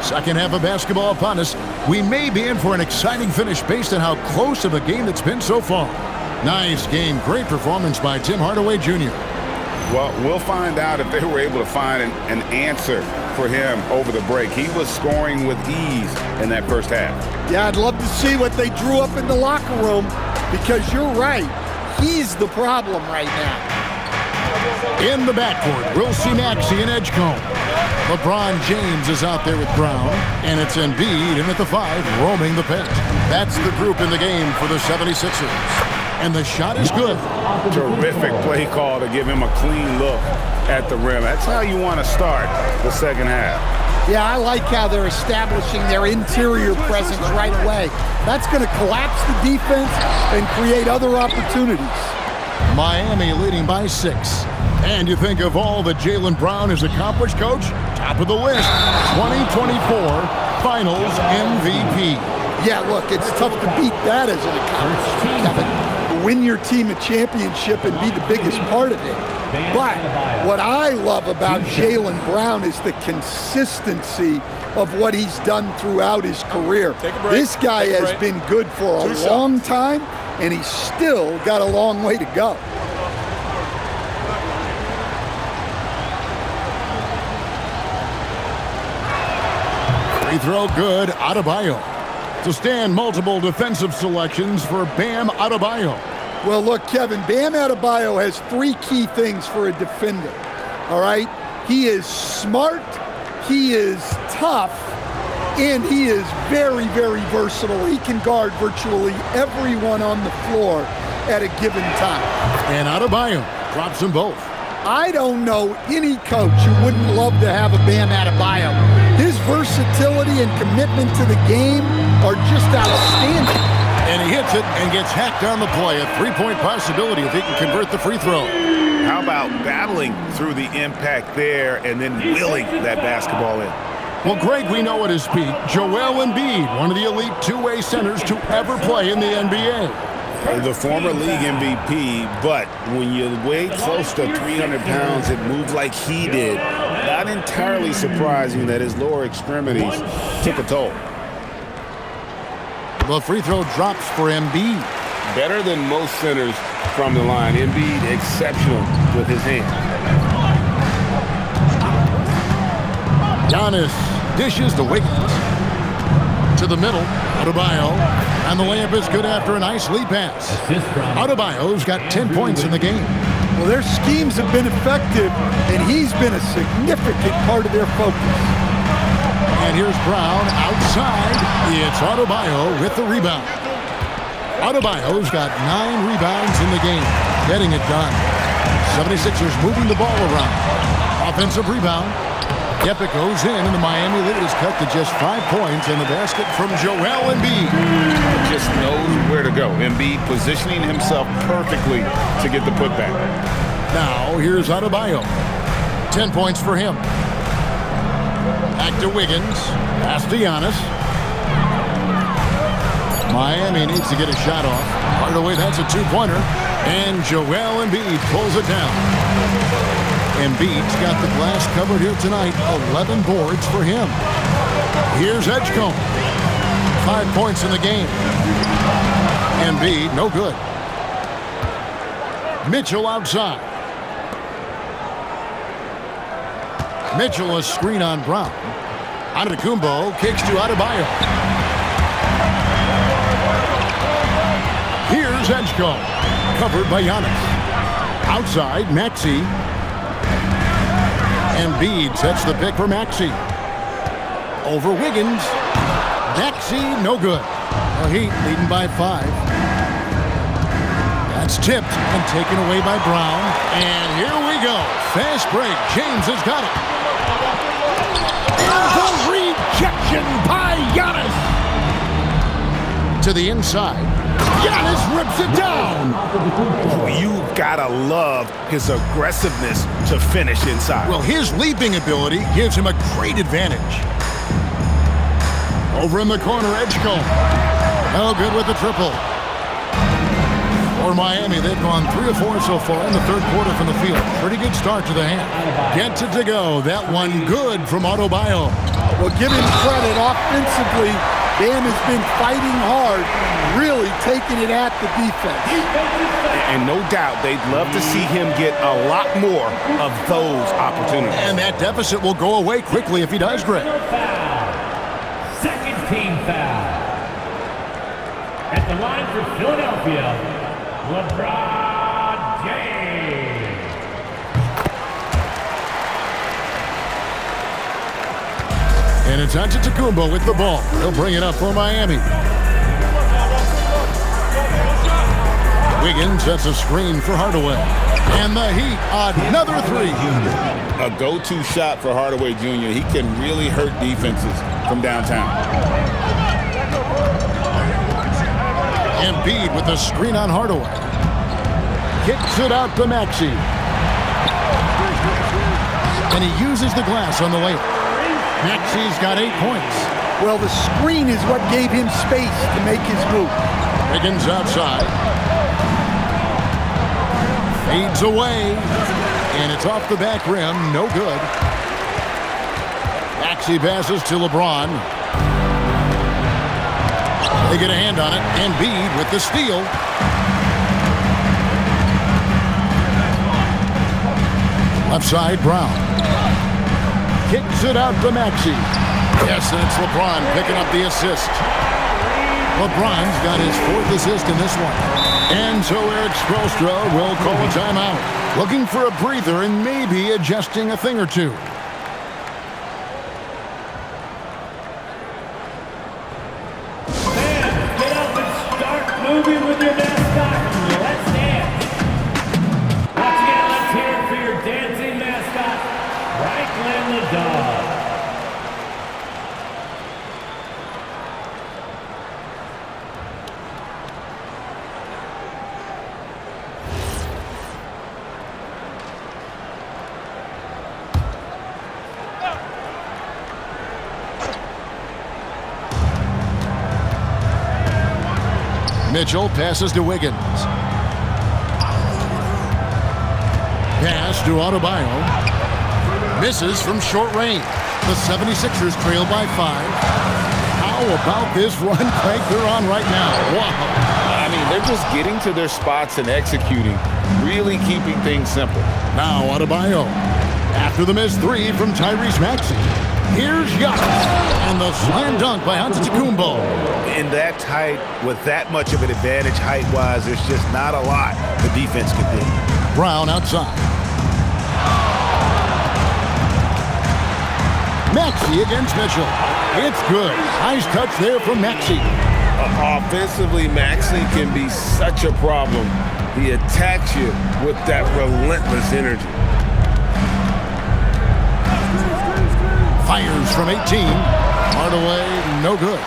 Second half of basketball upon us. We may be in for an exciting finish based on how close of a game it's been so far. Nice game. Great performance by Tim Hardaway Jr. Well, we'll find out if they were able to find an answer for him over the break. He was scoring with ease in that first half. Yeah, I'd love to see what they drew up in the locker room, because you're right. He's the problem right now. In the backcourt, we'll see Maxey and Edgecombe. LeBron James is out there with Brown, and it's Embiid in at the 5, roaming the paint. That's the group in the game for the 76ers. And the shot is good. Terrific play call to give him a clean look at the rim. That's how you want to start the second half. Yeah, I like how they're establishing their interior presence right away. That's going to collapse the defense and create other opportunities. Miami leading by 6. And you think of all that Jaylen Brown has accomplished, Coach? Top of the list, 2024 Finals MVP. Yeah, look, it's tough to beat that as an accomplishment, Kevin. Win your team a championship and be the biggest part of it. But what I love about Jaylen Brown is the consistency of what he's done throughout his career. This guy has been good for a long time, and he's still got a long way to go. Free throw good, Adebayo. To stand multiple defensive selections for Bam Adebayo. Well, look, Kevin, Bam Adebayo has 3 key things for a defender, all right? He is smart, he is tough, and he is very, very versatile. He can guard virtually everyone on the floor at a given time. And Adebayo drops them both. I don't know any coach who wouldn't love to have a Bam Adebayo. His versatility and commitment to the game are just outstanding. And he hits it and gets hacked on the play. A 3-point possibility if he can convert the free throw. How about battling through the impact there and then willing that basketball in? Well, Greg, we know at his peak, Joel Embiid, one of the elite two-way centers to ever play in the NBA. The former league MVP, but when you weigh close to 300 pounds and move like he did, not entirely surprising that his lower extremities took a toll. The free throw drops for Embiid. Better than most centers from the line. Embiid exceptional with his hands. Giannis dishes to Wiggins. To the middle, Adebayo. And the layup is good after a nice lead pass. Adebayo's got 10 points in the game. Well, their schemes have been effective, and he's been a significant part of their focus. And here's Brown outside. It's Adebayo with the rebound. Adebayo's got 9 rebounds in the game, getting it done. 76ers moving the ball around. Offensive rebound. Kepa goes in, and the Miami lead is cut to just 5 points in the basket from Joel Embiid. Just knows where to go. Embiid positioning himself perfectly to get the putback. Now, here's Adebayo. 10 points for him. Back to Wiggins. Pass to Giannis. Miami needs to get a shot off. Hardaway, that's a 2-pointer. And Joel Embiid pulls it down. Embiid's got the glass covered here tonight. 11 boards for him. Here's Edgecombe. 5 points in the game. Embiid, no good. Mitchell outside. Mitchell, a screen on Brown. Antetokounmpo kicks to Adebayo. Here's Edgecombe. Covered by Giannis. Outside, Maxey. Embiid sets the pick for Maxey. Over Wiggins. Maxey, no good. The Heat leading by 5. That's tipped and taken away by Brown. And here we go. Fast break. James has got it. The rejection by Giannis. To the inside. Giannis rips it down. Oh, you gotta love his aggressiveness to finish inside. Well, his leaping ability gives him a great advantage. Over in the corner, Edgecombe. No good with the triple. For Miami, they've gone 3 of 4 so far in the third quarter from the field. Pretty good start to the half. Gets it to go. That one good from Adebayo. Well, give him credit. Offensively, Bam has been fighting hard, really taking it at the defense. And no doubt they'd love to see him get a lot more of those opportunities. And that deficit will go away quickly if he does, Greg. Second team foul. At the line for Philadelphia, LeBron James. And it's Antetokounmpo with the ball. He'll bring it up for Miami. Wiggins sets a screen for Hardaway. And the Heat, another three. A go-to shot for Hardaway Jr. He can really hurt defenses from downtown. Embiid with the screen on Hardaway. Kicks it out to Maxey. And he uses the glass on the layup. Maxey's got 8 points. Well, the screen is what gave him space to make his move. Wiggins outside. Fades away. And it's off the back rim. No good. Maxey passes to LeBron. They get a hand on it. Embiid with the steal. Left side, Brown. Kicks it out to Maxey. Yes, and it's LeBron picking up the assist. LeBron's got his 4th assist in this one. And so Eric Spoelstra will call a timeout. Looking for a breather and maybe adjusting a thing or two. Get up and start moving with your mascot. Let's dance. Once again, let's hear it for your dancing mascot, Franklin the Dog. Mitchell passes to Wiggins. Pass to Adebayo. Misses from short range. The 76ers trail by 5. How about this run crank they're on right now? Wow. I mean, they're just getting to their spots and executing, really keeping things simple. Now Adebayo. After the missed 3 from Tyrese Maxey. Here's Giannis. And the slam dunk by Antetokounmpo. In that tight, with that much of an advantage height-wise, there's just not a lot the defense can do. Brown outside. Maxey against Mitchell. It's good. Nice touch there from Maxey. Offensively, Maxey can be such a problem. He attacks you with that relentless energy. Fires from 18. Hardaway, no good.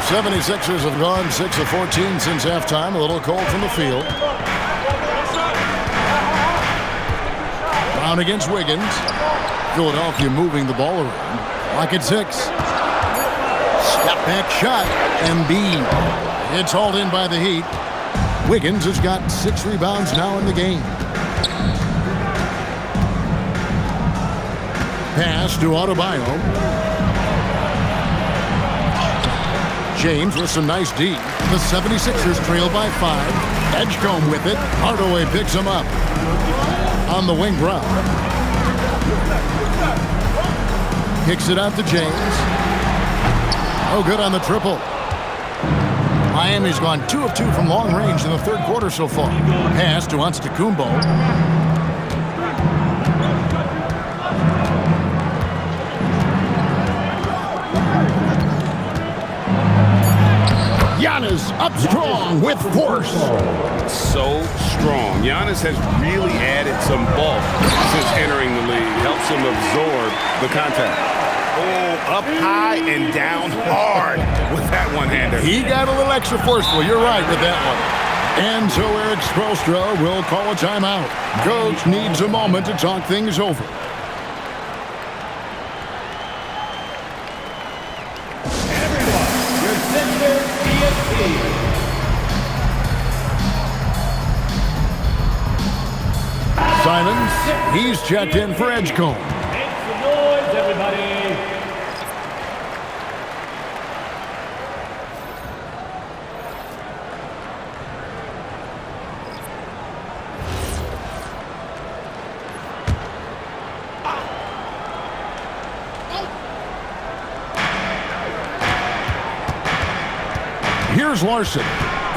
76ers have gone 6 of 14 since halftime. A little cold from the field. Brown against Wiggins. Philadelphia moving the ball around. Lock at 6. Step back shot. Embiid. It's hauled in by the Heat. Wiggins has got 6 rebounds now in the game. Pass to Adebayo. James with some nice D. The 76ers trail by 5. Edgecombe with it. Hardaway picks him up. On the wing, Brown. Kicks it out to James. Oh, good on the triple. Miami's gone 2 of 2 from long range in the 3rd quarter so far. Pass to Antetokounmpo. Giannis up strong with force. So strong. Giannis has really added some bulk since entering the league. Helps him absorb the contact. Oh, up high and down hard with that one-hander. He got a little extra forceful. You're right with that one. And so Eric Spoelstra will call a timeout. Coach needs a moment to talk things over. Simons, he's checked in for Edgecombe. Make some noise, everybody. Here's Larson,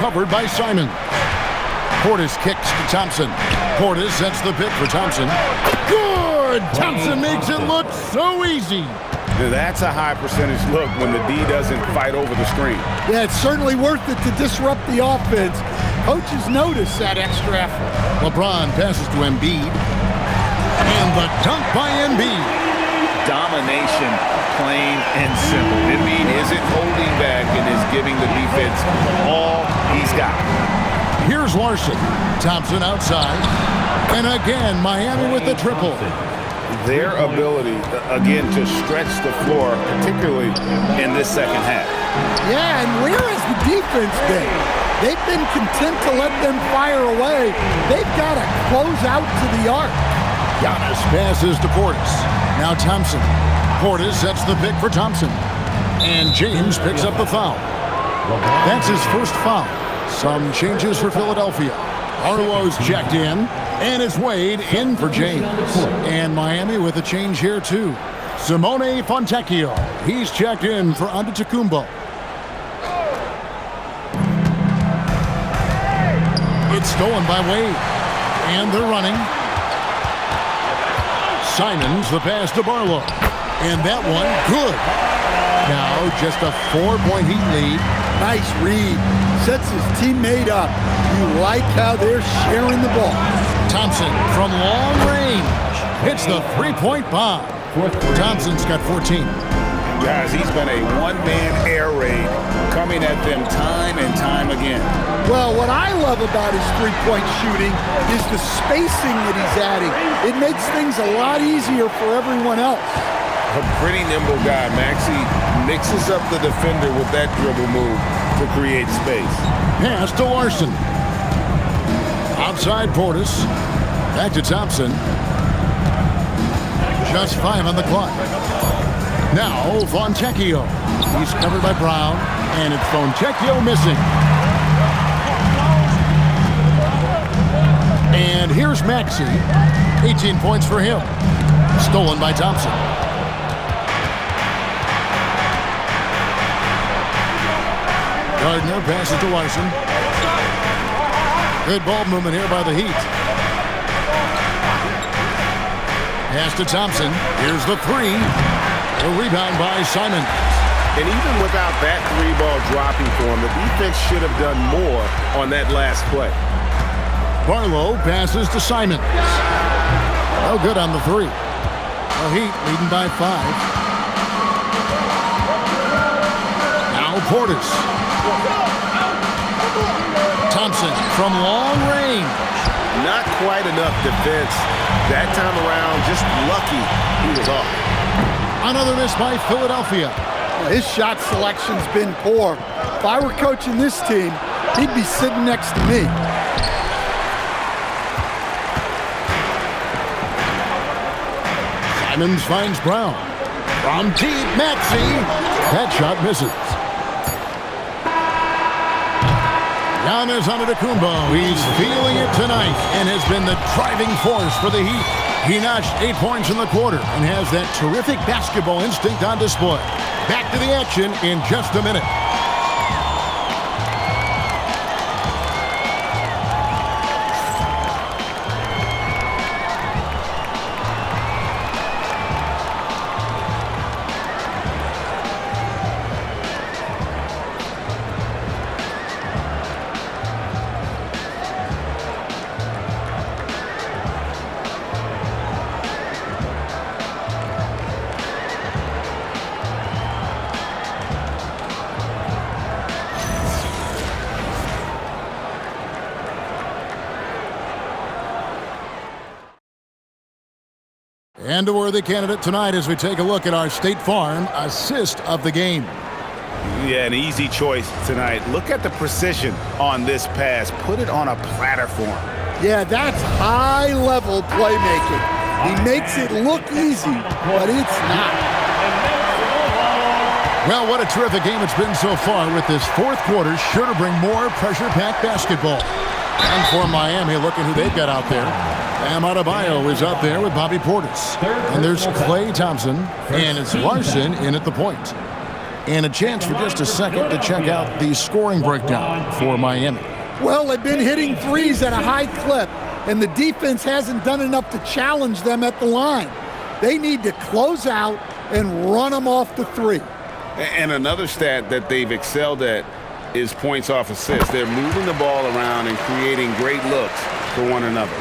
covered by Simon. Portis kicks to Thompson. Portis sets the pick for Thompson. Good! Thompson makes it look so easy. That's a high percentage look when the D doesn't fight over the screen. Yeah, it's certainly worth it to disrupt the offense. Coaches notice that extra effort. LeBron passes to Embiid. And the dunk by Embiid. Domination, plain and simple. Embiid isn't holding back and is giving the defense all he's got. Here's Larson. Thompson outside. And again, Miami with the triple. Their ability, again, to stretch the floor, particularly in this second half. Yeah, and where has the defense been? They've been content to let them fire away. They've got to close out to the arc. Giannis passes to Portis. Now Thompson. Portis sets the pick for Thompson. And James picks up the foul. That's his first foul. Some changes for Philadelphia. Arlo's checked in. And it's Wade in for James. And Miami with a change here too. Simone Fontecchio. He's checked in for Antetokounmpo. It's stolen by Wade. And they're running. Simons the pass to Barlow. And that one, good. Now just a 4-point Heat lead. Nice read. Sets his teammate up. You like how they're sharing the ball. Thompson from long range hits the three-point bomb. Thompson's got 14. Guys, he's been a one-man air raid coming at them time and time again. Well, what I love about his three-point shooting is the spacing that he's adding. It makes things a lot easier for everyone else. A pretty nimble guy. Maxey mixes up the defender with that dribble move to create space. Pass to Larson. Outside Portis. Back to Thompson. Just 5 on the clock. Now Fontecchio. He's covered by Brown. And it's Fontecchio missing. And here's Maxey. 18 points for him. Stolen by Thompson. Gardner passes to Larson. Good ball movement here by the Heat. Pass to Thompson. Here's the three. The rebound by Simon. And even without that three ball dropping for him, the defense should have done more on that last play. Barlow passes to Simon. No good on the three. The Heat leading by 5. Now Portis. Thompson from long range. Not quite enough defense. That time around, just lucky he was off. Another miss by Philadelphia. His shot selection's been poor. If I were coaching this team, he'd be sitting next to me. Simons finds Brown. From deep, Maxey. That shot misses. Giannis Antetokounmpo. He's feeling it tonight and has been the driving force for the Heat. He notched 8 points in the quarter and has that terrific basketball instinct on display. Back to the action in just a minute. And a worthy candidate tonight as we take a look at our State Farm assist of the game. Yeah, an easy choice tonight. Look at the precision on this pass. Put it on a platter for him. Yeah, that's high-level playmaking. He makes it look easy, but it's not. Well, what a terrific game it's been so far with this fourth quarter. Sure to bring more pressure-packed basketball. And for Miami, look at who they've got out there. Bam Adebayo is out there with Bobby Portis. And there's Klay Thompson, and it's Larson in at the point. And a chance for just a second to check out the scoring breakdown for Miami. Well, they've been hitting threes at a high clip, and the defense hasn't done enough to challenge them at the line. They need to close out and run them off the three. And another stat that they've excelled at is points off assists. They're moving the ball around and creating great looks for one another.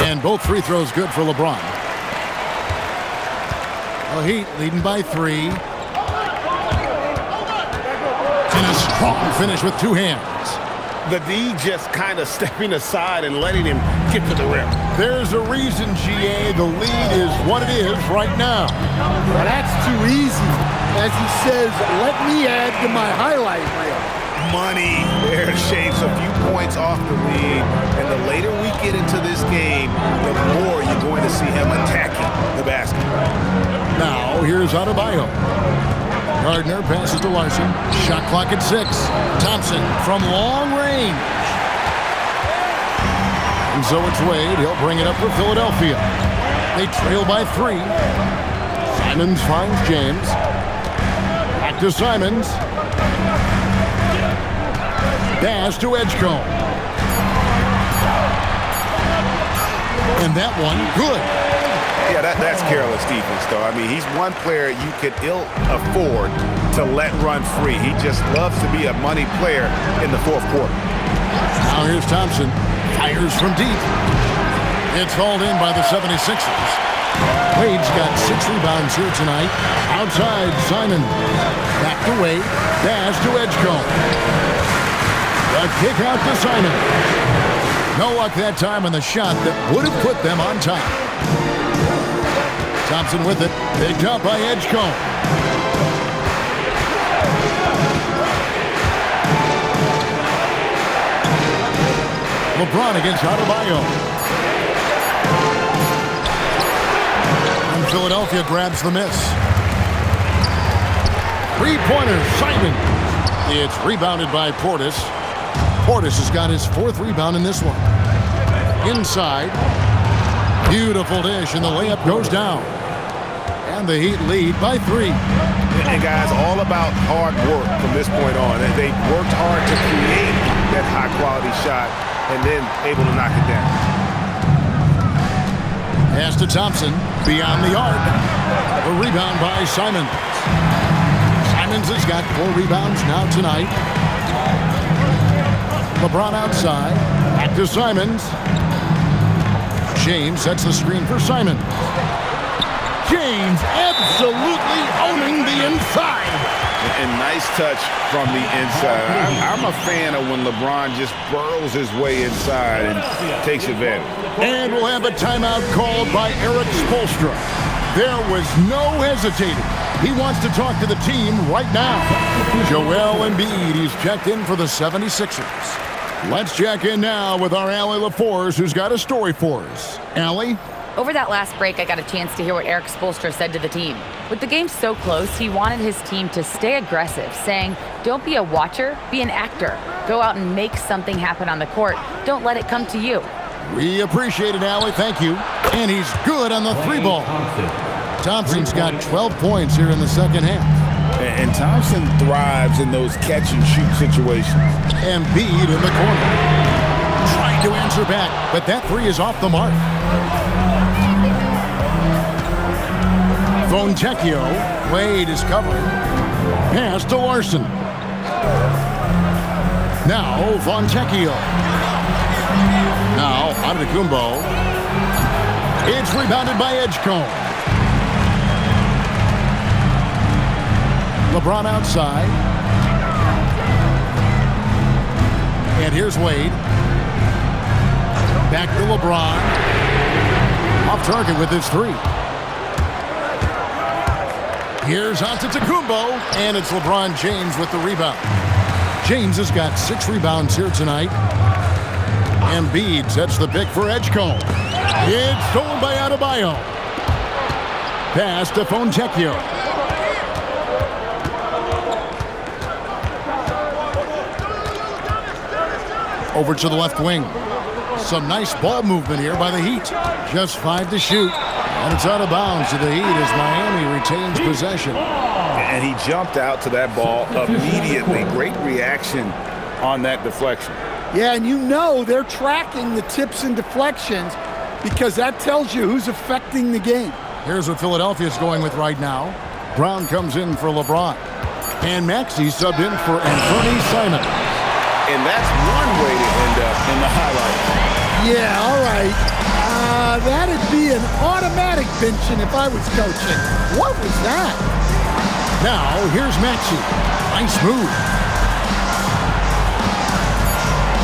And both free throws good for LeBron. The Heat leading by 3. And a strong finish with 2 hands. The D just kind of stepping aside and letting him get to the rim. There's a reason, GA, the lead is what it is right now. Well, that's too easy. As he says, let me add to my highlight reel. Money there shaves a few points off the lead, and the later we get into this game, the more you're going to see him attacking the basket. Now, here's Adebayo. Gardner passes to Larson. Shot clock at 6. Thompson from long range. And so it's Wade. He'll bring it up for Philadelphia. They trail by 3. Simons finds James. Back to Simons. Pass to Edgecombe. And that one, good. Yeah, that's careless defense, though. I mean, he's one player you could ill afford to let run free. He just loves to be a money player in the fourth quarter. Now here's Thompson. Fires from deep. It's hauled in by the 76ers. Wade's got 6 rebounds here tonight. Outside, Simon. Back to Wade. Dash to Edgecombe. The kick out to Simon. No luck that time on the shot that would have put them on top. Thompson with it. Picked up by Edgecombe. LeBron against Adebayo. And Philadelphia grabs the miss. 3-pointer, Simon. It's rebounded by Portis. Portis has got his 4th rebound in this one. Inside. Beautiful dish, and the layup goes down. And the Heat lead by 3. And guys, all about hard work from this point on. And they worked hard to create that high-quality shot and then able to knock it down. Pass to Thompson, beyond the arc. A rebound by Simons. Simons has got 4 rebounds now tonight. LeBron outside. Back to Simons. James sets the screen for Simon. James absolutely owning the inside. And nice touch from the inside. I'm a fan of when LeBron just burrows his way inside and takes advantage. And we'll have a timeout called by Erik Spoelstra. There was no hesitating. He wants to talk to the team right now. Joel Embiid, he's checked in for the 76ers. Let's check in now with our Allie LaForce, who's got a story for us. Allie? Over that last break, I got a chance to hear what Erik Spoelstra said to the team. With the game so close, he wanted his team to stay aggressive, saying, don't be a watcher, be an actor. Go out and make something happen on the court. Don't let it come to you. We appreciate it, Allie. Thank you. And he's good on the 3 ball. Thompson's got 12 points here in the second half. And Thompson thrives in those catch-and-shoot situations. Embiid in the corner. Trying to answer back, but that 3 is off the mark. Fontecchio. Wade is covering. Pass to Larson. Now Fontecchio. Now Antetokounmpo. It's rebounded by Edgecombe. LeBron outside. And here's Wade. Back to LeBron. Off target with his 3. Here's Antetokounmpo, and it's LeBron James with the rebound. James has got 6 rebounds here tonight. Embiid sets the pick for Edgecombe. It's stolen by Adebayo. Pass to Fontecchio. Over to the left wing. Some nice ball movement here by the Heat. Just 5 to shoot. And it's out of bounds to the Heat as Miami retains possession. And he jumped out to that ball immediately. Great reaction on that deflection. Yeah, and you know they're tracking the tips and deflections because that tells you who's affecting the game. Here's what Philadelphia's going with right now. Brown comes in for LeBron. And Maxey subbed in for Anthony Simons. And that's one way to end up in the highlights. Yeah, all right. That'd be an automatic benching if I was coaching. What was that? Now, here's Maxey. Nice move.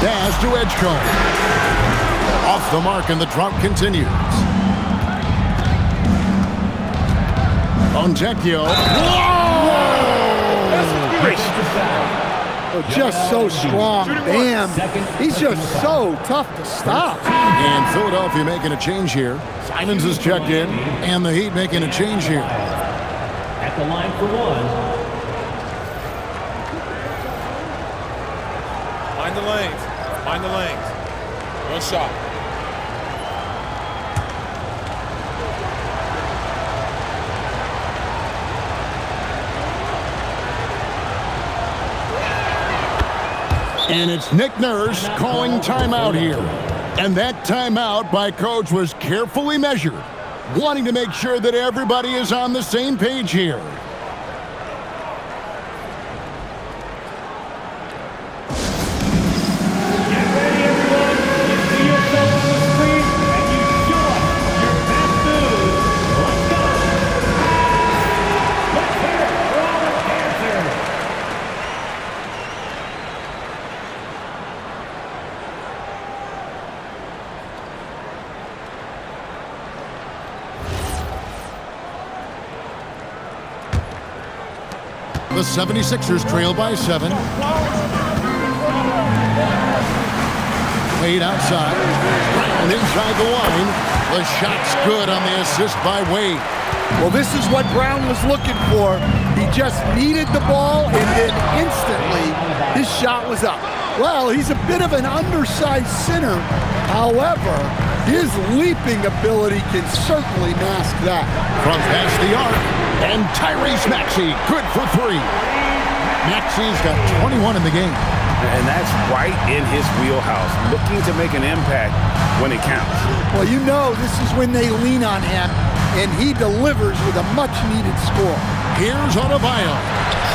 Dash to Edgecombe. Off the mark, and the drought continues. Fontecchio. Oh, just so strong. Bam. He's just so tough to stop. And Philadelphia making a change here. Simons is checked in, and the Heat making a change here. At the line for one. Find the lanes. Find the lanes. One shot. And it's Nick Nurse calling timeout here. And that timeout by Coach was carefully measured, wanting to make sure that everybody is on the same page here. The 76ers trail by 7. Wade outside. Brown inside the line. The shot's good on the assist by Wade. Well, this is what Brown was looking for. He just needed the ball, and then instantly his shot was up. Well, he's a bit of an undersized center. However, his leaping ability can certainly mask that. From past the arc, and Tyrese Maxey, good for 3. Maxey's got 21 in the game. And that's right in his wheelhouse, looking to make an impact when it counts. Well, you know this is when they lean on him, and he delivers with a much-needed score. Here's Adebayo.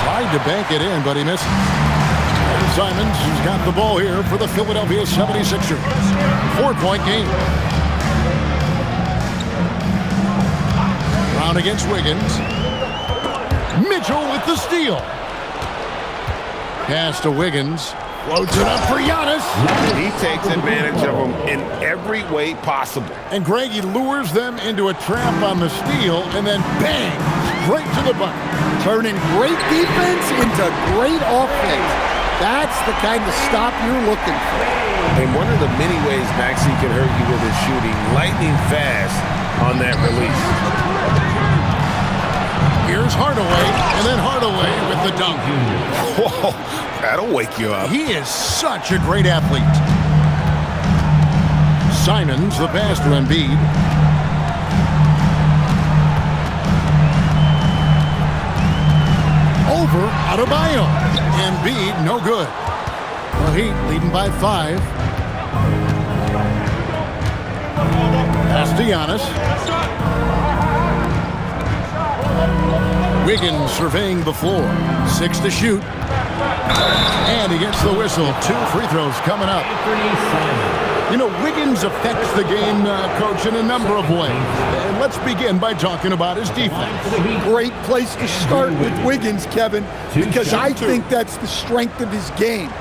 Tried to bank it in, but he misses. And Simons has got the ball here for the Philadelphia 76ers. 4-point game. Brown against Wiggins. Mitchell with the steal. Pass to Wiggins. Floats it up for Giannis. He takes advantage of them in every way possible. And Greggy lures them into a trap on the steal, and then bang, straight to the bucket. Turning great defense into great offense. That's the kind of stop you're looking for. And one of the many ways Maxey can hurt you with his shooting, lightning fast on that release. Here's Hardaway, and then Hardaway with the dunk. Whoa, that'll wake you up. He is such a great athlete. Simons, the pass to Embiid. Over Adebayo. Embiid, no good. The Heat leading by 5. Pass to Giannis. Wiggins surveying the floor. 6 to shoot. And he gets the whistle. 2 free throws coming up. You know, Wiggins affects the game, Coach, in a number of ways. And let's begin by talking about his defense. Great place to start with Wiggins, Kevin, because I think that's the strength of his game.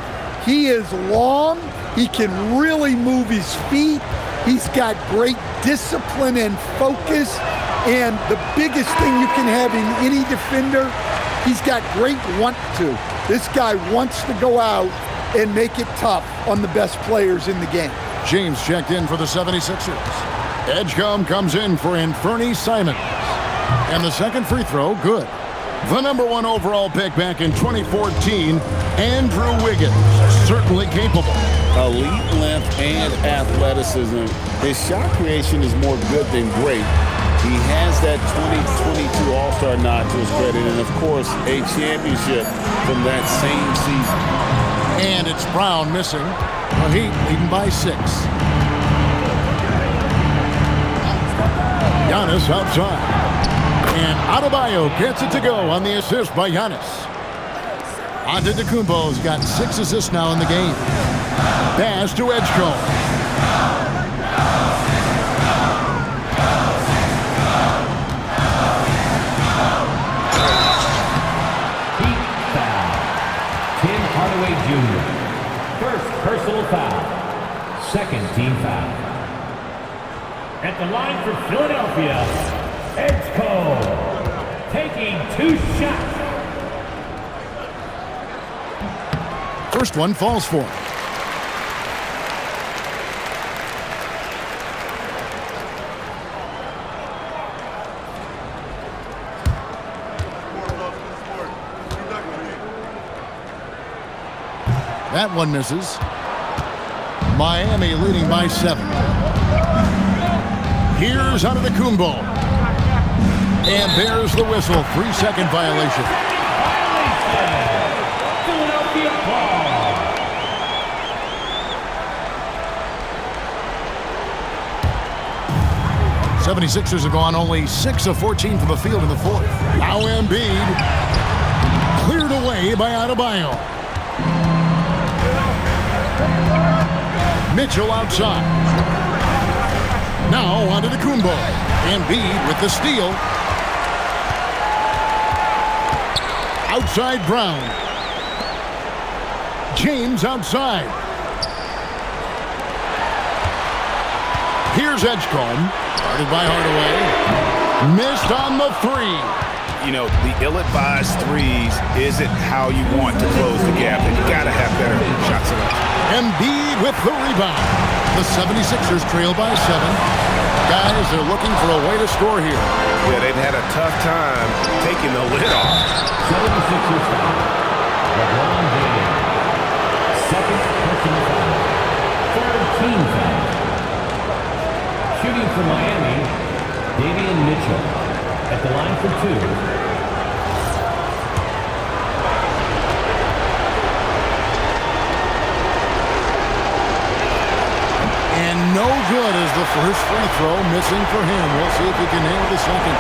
He is long. He can really move his feet. He's got great discipline and focus. And the biggest thing you can have in any defender, he's got great want to. This guy wants to go out and make it tough on the best players in the game. James checked in for the 76ers. Edgecombe comes in for Anthony Simons. And the second free throw, good. The #1 overall pick back in 2014, Andrew Wiggins, certainly capable. Elite length and athleticism. His shot creation is more good than great. He has that 2022 All-Star nod to his credit, and of course, a championship from that same season. And it's Brown missing. The Heat leading by 6. Giannis outside. And Adebayo gets it to go on the assist by Giannis. Antetokounmpo's got 6 assists now in the game. Pass to Edgecombe. Heat foul. Tim Hardaway Jr. First personal foul. Second team foul. At the line for Philadelphia, Edgecombe taking 2 shots. First one falls for him. That one misses. Miami leading by 7. Here's Antetokounmpo. And there's the whistle. 3-second violation. Philadelphia ball. '76ers have gone only 6 of 14 from the field in the 4th. Now Embiid cleared away by Adebayo. Mitchell outside. Now onto the Antetokounmpo. Embiid with the steal. Outside Brown. James outside. Here's Edgecombe. Started by Hardaway. Missed on the 3. You know, the ill-advised threes isn't how you want to close the gap, and you got to have better shot selection. Embiid with the rebound. The 76ers trail by 7. Guys, they're looking for a way to score here. Yeah, they've had a tough time taking the lid off. 76ers foul. LeBron James. Second personal foul. Third team foul. Shooting for Miami, Davion Mitchell. At the line for 2. And no good is the first free throw, missing for him. We'll see if he can nail the second.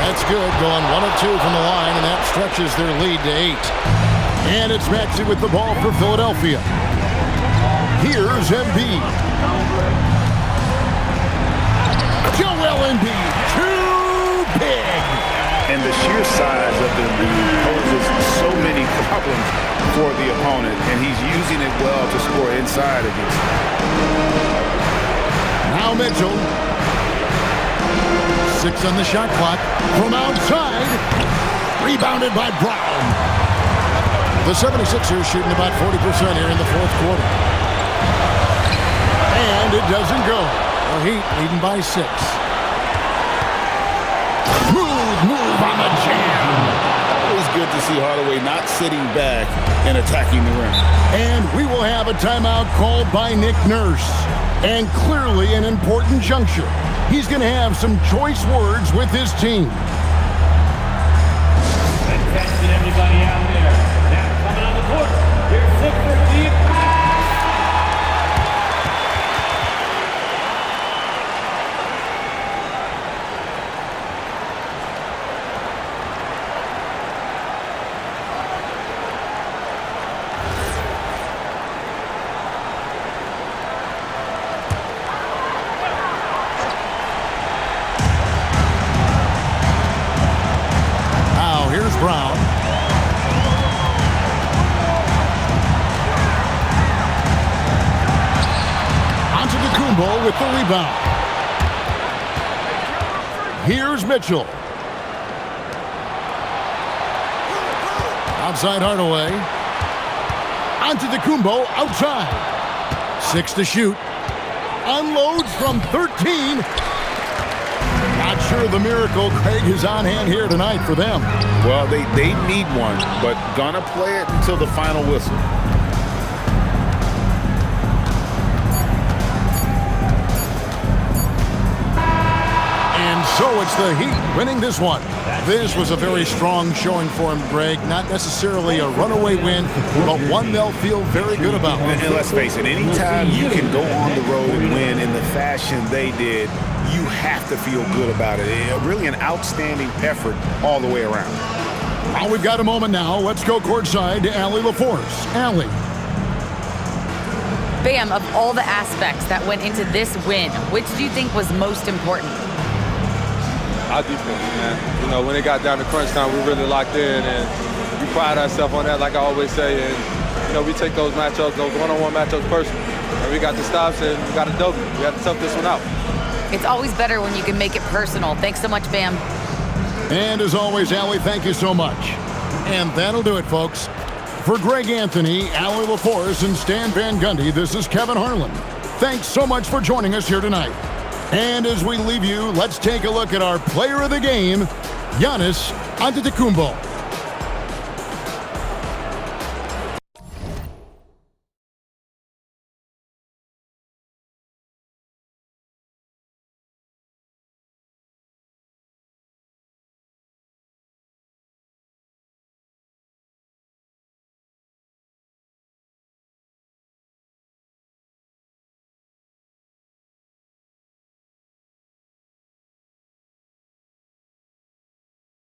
That's good, going 1 of 2 from the line, and that stretches their lead to 8. And it's Maxey with the ball for Philadelphia. Here's Embiid. Joel Embiid, too big. And the sheer size of the lead poses so many problems for the opponent, and he's using it well to score inside against him. Now Mitchell. 6 on the shot clock. From outside. Rebounded by Brown. The 76ers shooting about 40% here in the 4th quarter. And it doesn't go. The Heat leading by 6. Smooth move on the jam. Always good to see Hardaway not sitting back and attacking the rim. And we will have a timeout called by Nick Nurse. And clearly an important juncture. He's going to have some choice words with his team. Attention everybody out there. Now coming on the court. Here's Sixers deep. Brown. Antetokounmpo with the rebound. Here's Mitchell. Outside Hardaway. Antetokounmpo outside. 6 to shoot. unloads from 13. Not sure the miracle Craig is on hand here tonight for them. Well, they need one, but gonna play it until the final whistle. And so it's the Heat winning this one. This was a very strong showing for him, Greg. Not necessarily a runaway win, but one they'll feel very good about. And let's face it, anytime you can go on the road and win in the fashion they did, you have to feel good about it. Really an outstanding effort all the way around. Well, we've got a moment now. Let's go courtside to Allie LaForce. Allie. Bam, of all the aspects that went into this win, which do you think was most important? Our defense, man. You know, when it got down to crunch time, we really locked in, and we pride ourselves on that, like I always say. And, you know, we take those matchups, those one-on-one matchups personal. And we got the stops, and we got a W. We had to tough this one out. It's always better when you can make it personal. Thanks so much, Bam. And as always, Allie, thank you so much. And that'll do it, folks. For Greg Anthony, Allie LaForce, and Stan Van Gundy, this is Kevin Harlan. Thanks so much for joining us here tonight. And as we leave you, let's take a look at our player of the game, Giannis Antetokounmpo.